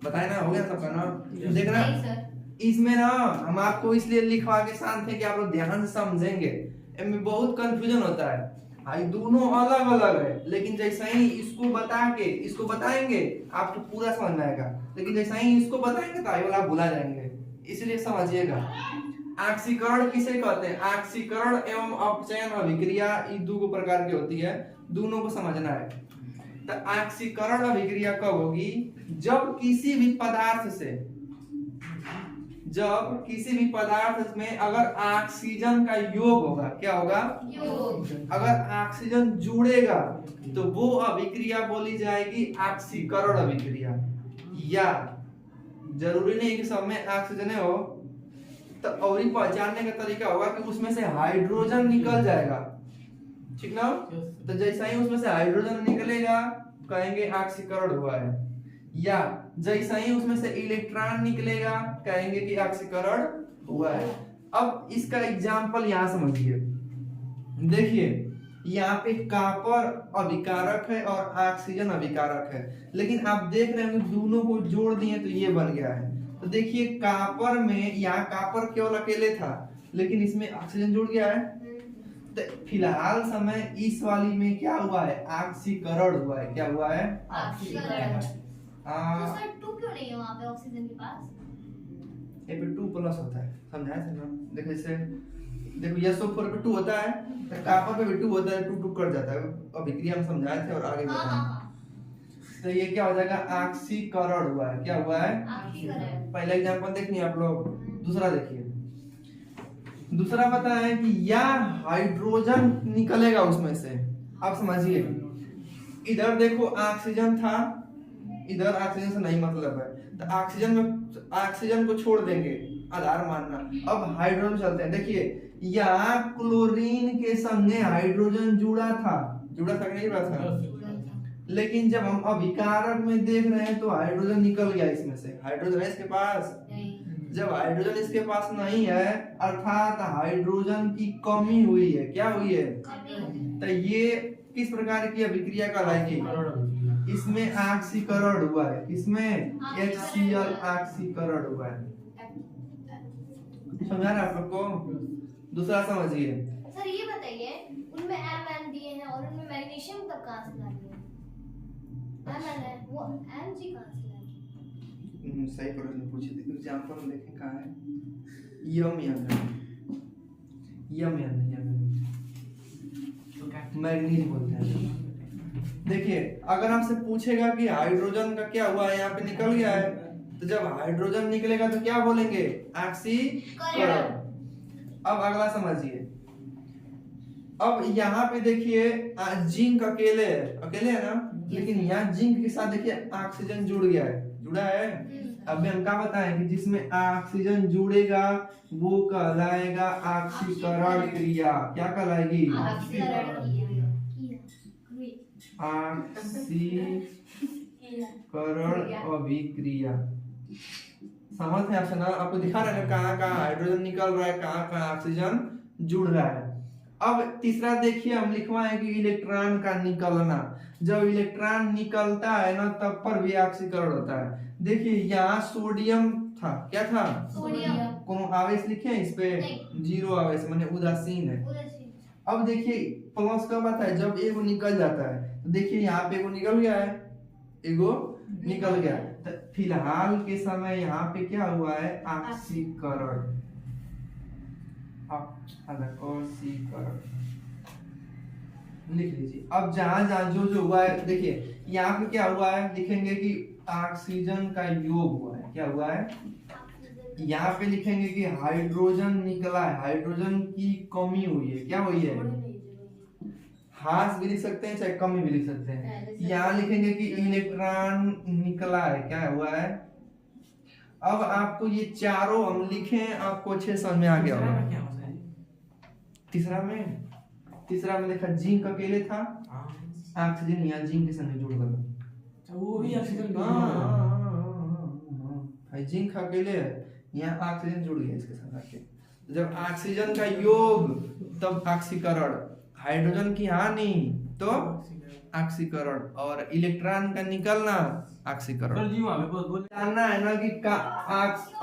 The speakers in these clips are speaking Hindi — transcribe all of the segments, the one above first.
बताए ना, हो गया सबका ना? देखना नहीं सर। इसमें ना हम आपको इसलिए लिखवा के शांत है कि आप लोग ध्यान से समझेंगे। इनमें बहुत कंफ्यूजन होता है भाई, दोनों अलग अलग है, लेकिन जैसा ही इसको बता के इसको बताएंगे आपको पूरा समझ में आएगा, लेकिन जैसा ही इसको बताएंगे तो आगे वाला आप भुला जाएंगे। इसलिए समझिएगा, आक्सीकरण किसे कहते हैं? आक्सीकरण एवं अपचयन अभिक्रिया ये दो प्रकार की होती है, दोनों को समझना है। तो आक्सीकरण अभिक्रिया कब होगी? जब किसी भी पदार्थ में अगर ऑक्सीजन का योग होगा, क्या होगा? योग। अगर ऑक्सीजन जुड़ेगा तो वो अभिक्रिया बोली जाएगी ऑक्सीकरण अभिक्रिया। या जरूरी नहीं कि सब में ऑक्सीजन हो, तो और ही पहचानने का तरीका होगा कि उसमें से हाइड्रोजन निकल जाएगा, ठीक ना? तो जैसा ही उसमें से हाइड्रोजन निकलेगा कहेंगे ऑक्सीकरण हुआ है, या जैसा ही उसमें से इलेक्ट्रॉन निकलेगा कहेंगे कि ऑक्सीकरण हुआ है। अब इसका एग्जांपल यहां समझिए, देखिए यहाँ पे कॉपर अभिकारक है और ऑक्सीजन अभिकारक है, लेकिन आप देख रहे हैं दोनों को जोड़ दिए तो ये बन गया है। तो देखिए कॉपर में, यहाँ कॉपर केवल अकेले था लेकिन इसमें ऑक्सीजन जुड़ गया है। तो फिलहाल समय इस वाली में क्या हुआ है? ऑक्सीकरण हुआ है। क्या हुआ है? ऑक्सीकरण। तो सर 2 क्यों नहीं है वहां पे ऑक्सीजन के पास? ए पे 2 प्लस होता है, समझाया था ना? देखो इसे, देखो SO4 पे 2 होता है, तो कॉपर पे भी 2 होता है, 2 2 कट जाता है। अभिक्रिया हम समझाए थे और आगे बताएं। तो ये क्या हो जाएगा? ऑक्सीकरण हुआ है। क्या हुआ है? ऑक्सीकरण। पहला एग्जांपल देखिए आप लोग, दूसरा देखिए। दूसरा पता है कि या हाइड्रोजन निकलेगा उसमें से। आप समझिए, इधर देखो ऑक्सीजन था, इधर ऑक्सीजन से नहीं मतलब है, तो ऑक्सीजन को छोड़ देंगे, आधार मानना। अब हाइड्रोजन चलते हैं, देखिए यहाँ क्लोरीन के संगे हाइड्रोजन जुड़ा था कि नहीं जुड़ा था? लेकिन जब हम अभिकारक में देख रहे हैं तो हाइड्रोजन निकल गया इसमें से। हाइड्रोजन है इसके पास? नहीं। जब हाइड्रोजन इसके पास नहीं है अर्थात हाइड्रोजन की कमी हुई है। क्या हुई है? तो ये किस प्रकार की अभिक्रिया कहलाएगी? इसमें ऑक्सीकरण हुआ है। इसमें HCl ऑक्सीकरण हुआ है। समझा रहे आप लोग को? दूसरा समझिए। सर ये बताइए, उनमें Mn दिए हैं और उनमें मैग्नीशियम तब कहां से ला दिए? Mn है, वो Mg कहां से ला दिए? सही प्रश्न पूछे थे। एग्जांपल देखें कहाँ है? यम मैग्नीज बोलते हैं। देखिए अगर आपसे पूछेगा कि हाइड्रोजन का क्या हुआ है, यहाँ पे निकल गया है, तो जब हाइड्रोजन निकलेगा तो क्या बोलेंगे? ऑक्सीकरण। अब अगला समझिए, अब यहाँ पे देखिए जिंक अकेले है ना, लेकिन यहाँ जिंक के साथ देखिए ऑक्सीजन जुड़ गया है, जुड़ा है। अब हम क्या बताएं कि जिसमें ऑक्सीजन जुड़ेगा वो कहलाएगा ऑक्सीकरण क्रिया। क्या कहलाएगी? ऑक्सीकरण ऑक्सीकरण अभिक्रिया। समझ है आपसे ना? आपको दिखा रहे हैं कहाँ कहाँ हाइड्रोजन निकल रहा है, कहाँ कहाँ ऑक्सीजन जुड़ रहा है। अब तीसरा देखिए हम लिखवाएं कि इलेक्ट्रॉन का निकलना। जब इलेक्ट्रॉन निकलता है ना तब पर भी ऑक्सीकरण होता है। देखिए यहाँ सोडियम था, क्या था? सोडियम। कोनो आवेश लिखे हैं इस पे? 0 आवेश, माने उदासीन है। अब देखिए प्लस कब आता है? जब एगो निकल जाता है। तो देखिए यहाँ पे एगो निकल गया है, एगो निकल गया। तो फिलहाल के समय यहाँ पे क्या हुआ है? ऑक्सीकरण। ऑक्सीकरण लिख लीजिए। अब जहां जहां जो जो हुआ है देखिए यहाँ पे क्या हुआ है, लिखेंगे कि ऑक्सीजन का योग हुआ है। क्या हुआ है? यहाँ पे लिखेंगे कि हाइड्रोजन निकला है, हाइड्रोजन की कमी हुई है। क्या हुई है? हास भी लिख सकते हैं चाहे कमी भी लिख सकते हैं। यहाँ लिखेंगे कि इलेक्ट्रॉन निकला है। क्या हुआ है? अब आपको ये चारों हम लिखे, आपको अच्छे समझ में आ गया होगा। तीसरा में देखा जिंक अकेले था, ऑक्सीजन यहाँ जिंक के संग जुड़ गया। वो भी ऑक्सीजन जिंक अकेले है, यहाँ ऑक्सीजन जुड़ गया इसके साथ आके। जब ऑक्सीजन का योग तब ऑक्सीकरण, हाइड्रोजन की हानि तो ऑक्सीकरण और इलेक्ट्रॉन का निकलना ऑक्सीकरण। जी वहां पे बोल जानना है ना कि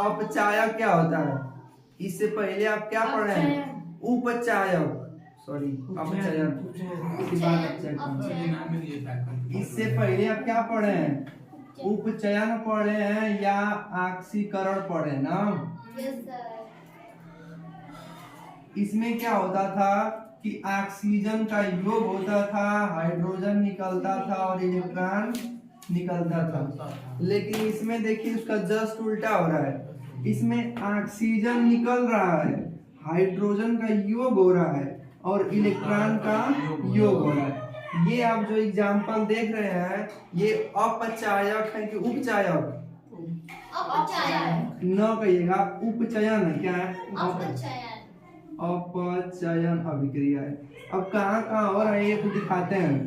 अपचायक क्या होता है। इससे पहले आप क्या पढ़े हैं? उपचायक, सॉरी अपचयन। इसके बाद अपचयन। इससे पहले आप क्या पढ़े हैं? उपचयन पढ़े हैं या ऑक्सीकरण पढ़े हैं ना। Yes sir. इसमें क्या होता था कि ऑक्सीजन का योग होता था, हाइड्रोजन निकलता था और इलेक्ट्रॉन निकलता था। लेकिन इसमें देखिए उसका जस्ट उल्टा हो रहा है। इसमें ऑक्सीजन निकल रहा है, हाइड्रोजन का योग हो रहा है और इलेक्ट्रॉन का योग हो रहा है। ये आप जो एग्जांपल देख रहे हैं ये अपचायक है कि उपचायक? अपचयन। न कहिएगा, उपचयन है। क्या है? अपचयन। अपचयन अभिक्रिया है। अब कहाँ कहाँ हो रहा है ये कुछ दिखाते हैं।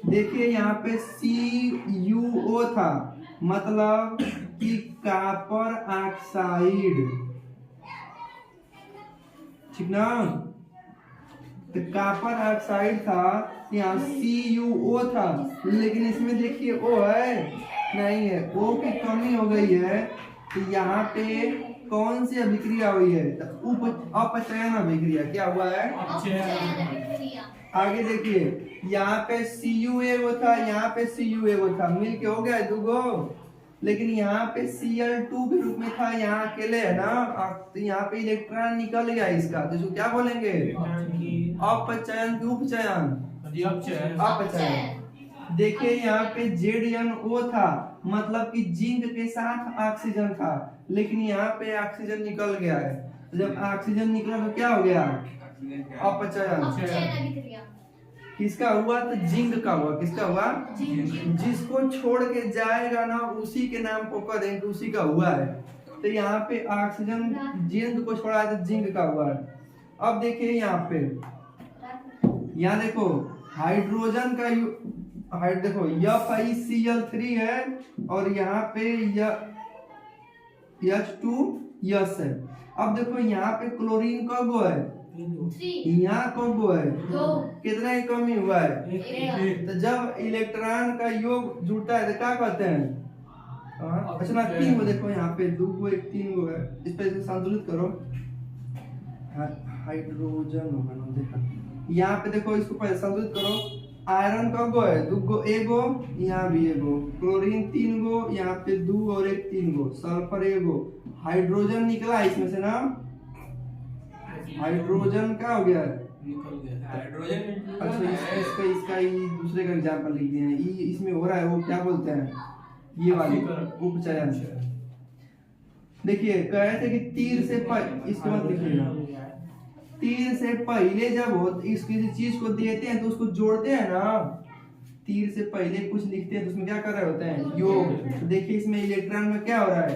देखिए यहाँ पे CuO था, मतलब कि कॉपर ऑक्साइड, ठीक ना। तो कॉपर ऑक्साइड था, यहाँ CuO था, लेकिन इसमें देखिए O है नहीं है, O की कमी हो गई है। तो यहाँ पे कौन सी अभिक्रिया हुई है? तो अपचयन अभिक्रिया। क्या हुआ है? अपचयन अभिक्रिया। आगे देखिए यहाँ पे CuA था, यहाँ पे CuA था, मिल के हो गया दुगो। लेकिन यहाँ पे Cl2 के रूप में था, यहाँ अकेले है ना, तो यहाँ पे इलेक्ट्रॉन निकल गया इसका, तो इसको क्या बोलेंगे? अपचयन की उपचयन? अपचयन। देखिए यहाँ पे ZnO था, मतलब कि जिंक के साथ ऑक्सीजन था, लेकिन यहाँ पे ऑक्सीजन निकल गया है। तो जब ऑक्सीजन निकला तो क्या हो गया? अपचयन। अपचयन अभिक्रिया। किसका हुआ? तो जिंक का हुआ। किसका हुआ? जिसको छोड़ के जाएगा ना उसी के नाम को कह देंगे उसी का हुआ है। तो यहाँ पे ऑक्सीजन जिंक को छोड़ा है तो जिंक का हुआ है। अब देखिए यहाँ पे, यहाँ देखो हाइड्रोजन का देखो FeCl3 है और यहाँ पे H2S है। अब देखो यहाँ पे क्लोरीन का गो है, 3 यहाँ का गो है, 2 कितना ही कमी हुआ है। 1। तो जब इलेक्ट्रॉन का योग जुड़ता है तो क्या कहते हैं? अच्छा ना, 3 गो देखो यहाँ पे 2 गो 1 3 गो है, इस पे इसे संतुलित करो। हाइड्रोजन होगा ना, देखा यहाँ पे देखो, इसको पहले संतुलित करो। आयरन का गो है 2 गो, एगो यहाँ भी एगो, क्लोरीन 3 गो, यहाँ पे 2 और 1 3 गो, सल्फर एगो, हाइड्रोजन निकला इसमें से ना, हाइड्रोजन क्या हो गया? हाइड्रोजन। अच्छा इसका ही दूसरे का एग्जांपल लिख दिए हैं। इसमें हो रहा है वो क्या बोलते हैं, ये वाली उपचयन। देखिए कह रहे थे कि तीर से इसके बाद लिखिएगा, तीर से पहले जब हो इस किसी चीज को देते हैं तो उसको जोड़ते हैं ना। तीर से पहले कुछ लिखते हैं तो उसमें क्या कर रहे होते हैं? योग। तो देखिए इसमें इलेक्ट्रॉन में क्या हो रहा है?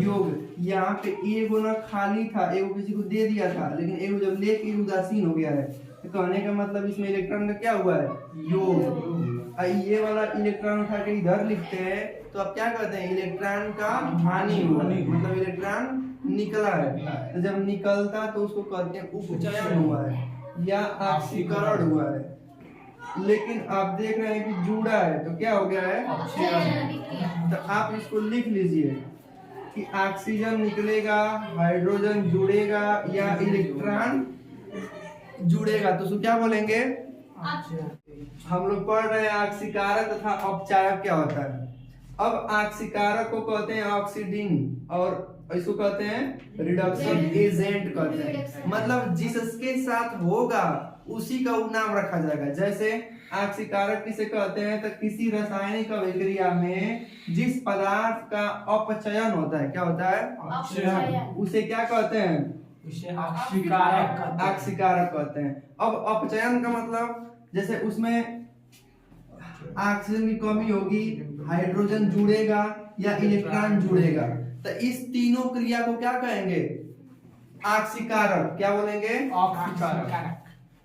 योग। यहाँ पे एगो ना खाली था, एगो किसी को दे दिया था, लेकिन एगो जब लेके उदासीन हो गया है, तो कहने का मतलब इसमें इलेक्ट्रॉन का क्या हुआ है? योग। ये वाला इलेक्ट्रॉन उठा के इधर लिखते हैं तो आप क्या कहते हैं? इलेक्ट्रॉन का हानि हुआ, मतलब इलेक्ट्रॉन निकला है। तो जब निकलता तो उसको कहते हैं उपचयन हुआ है या ऑक्सीकरण हुआ है। लेकिन आप देख रहे हैं कि जुड़ा है तो क्या हो गया है? अपचयन अभिक्रिया। तो आप इसको लिख लीजिए कि ऑक्सीजन निकलेगा, हाइड्रोजन जुड़ेगा या इलेक्ट्रॉन जुड़ेगा, तो उसको क्या बोलेंगे? हम लोग पढ़ रहे हैं ऑक्सीकारक तथा अपचायक क्या होता है। अब ऑक्सीकारक को कहते हैं ऑक्सीडिंग और इसको कहते हैं रिडक्शन एजेंट कहते हैं, मतलब जिसके साथ होगा उसी का नाम रखा जाएगा। जैसे ऑक्सीकारक किसे कहते हैं? तो किसी रासायनिक अभिक्रिया में जिस पदार्थ का अपचयन होता है, क्या होता है? अपचयन। उसे क्या कहते हैं? ऑक्सीकारक कहते हैं। अब अपचयन का मतलब जैसे उसमें ऑक्सीजन की कमी होगी, हाइड्रोजन जुड़ेगा या इलेक्ट्रॉन जुड़ेगा, तो इस तीनों क्रिया को क्या कहेंगे? ऑक्सीकारक। क्या बोलेंगे?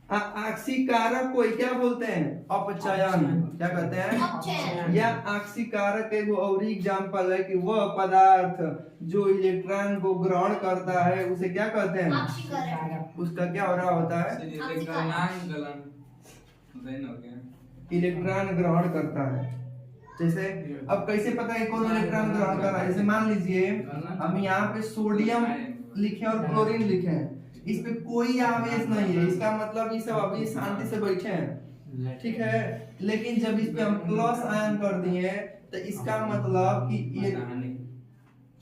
ऑक्सीकारक को क्या बोलते हैं? अपचयन। क्या कहते हैं? अपचयन। या ऑक्सीकारक एक और एग्जांपल है कि वह पदार्थ जो इलेक्ट्रॉन को ग्रहण करता है उसे क्या कहते हैं? ऑक्सीकरण। उसका क्या हो रहा होता है? इलेक्ट्रॉन ग्रहण करता है। जैसे अब कैसे पता है कौन इलेक्ट्रॉन ग्रहण कर रहा है? जैसे मान लीजिए हम यहाँ पे सोडियम लिखे और क्लोरीन लिखे हैं, इस पे कोई आवेश नहीं है, इसका मतलब ये सब अभी शांति से बैठे हैं, ठीक है। लेकिन जब इस पे हम प्लस आयन कर दिए तो इसका मतलब कि ये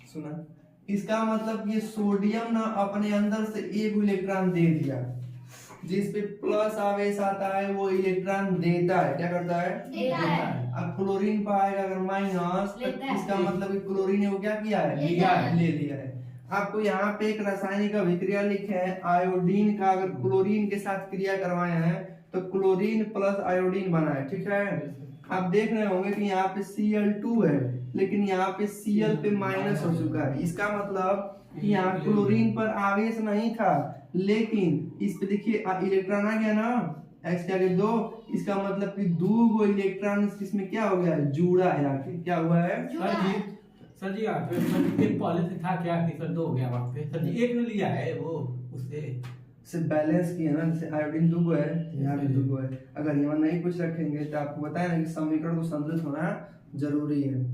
सुना, इसका मतलब ये सोडियम ना अपने अंदर से एक इलेक्ट्रॉन दे दिया, जिस पे प्लस आवेश आता है वो इलेक्ट्रॉन देता है। क्या करता है? देता है। अब क्लोरीन पाएगा अगर माइनस, तो लेता है। इसका मतलब कि क्लोरीन ने वो क्या किया है? लिया है। ले लिया है। आपको यहाँ पे एक रासायनिक अभिक्रिया लिखे है, आयोडीन का अगर क्लोरीन के साथ क्रिया करवाए हैं तो क्लोरीन प्लस आयोडीन बना है, ठीक है। आप देख रहे होंगे कि यहाँ पे Cl2 है, लेकिन यहाँ पे Cl पे माइनस हो चुका है। इसका मतलब कि यहाँ क्लोरीन पर आवेश नहीं था, लेकिन इस पे देखिए इलेक्ट्रॉन आ गया ना, x के आगे 2, इसका मतलब कि 2 इलेक्ट्रॉन इसमें क्या हो गया? जुड़ा है, आके क्या हुआ है? सर जी आप एक पहले से था क्या कि सर 2 हो गया वहाँ पे? सर जी एक ने लिया है वो उससे बैलेंस किया ना, जैसे आयोडीन 2 है, यहाँ पे 2 है। अगर यहाँ नहीं कुछ रखेंगे तो आपको बताया ना कि समीकरण को संतुलित होना जरूरी है।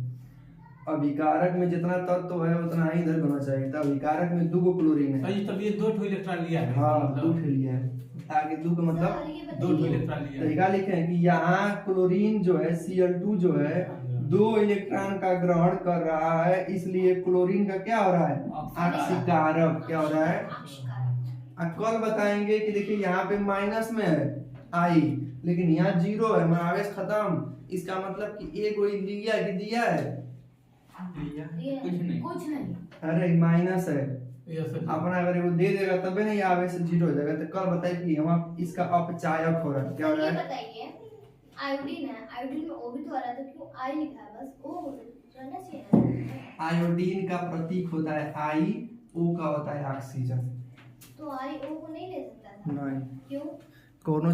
अभिकारक में जितना तत्व है उतना ही इधर होना चाहिए था। अभिकारक में 2 क्लोरीन है। सर जी तब ये 2 इलेक्ट्रॉन लिया है। हाँ 2 लिया है, आगे 2 का मतलब 2 इलेक्ट्रॉन लिया है। तरीका लिखे हैं कि यहाँ क्लोरीन जो है Cl2 जो है 2 इलेक्ट्रॉन का ग्रहण कर रहा है, इसलिए क्लोरीन का क्या हो रहा है? ऑक्सीकारक। क्या हो रहा है? कल बताएंगे कि देखिए यहाँ पे माइनस में है आई, लेकिन यहाँ 0 है, आवेश खत्म। इसका मतलब कि एक कोई लिया कि दिया है? कुछ नहीं। अरे माइनस है, अपना अगर वो दे देगा तबे नहीं आवेश 0 हो जाएगा। तो कल बताइए कि हम इसका अपचायक हो रहा है। क्या हो रहा है? बताइए आयोडीन है, आयोडीन में ओ भी तो आ रहा था, क्यों आई लिखा है? बस ओ रहना चाहिए। आयोडीन का प्रतीक होता है आई, ओ का होता है ऑक्सीजन। तो आई ओ को नहीं ले सकता था? नहीं, क्यों? कोनो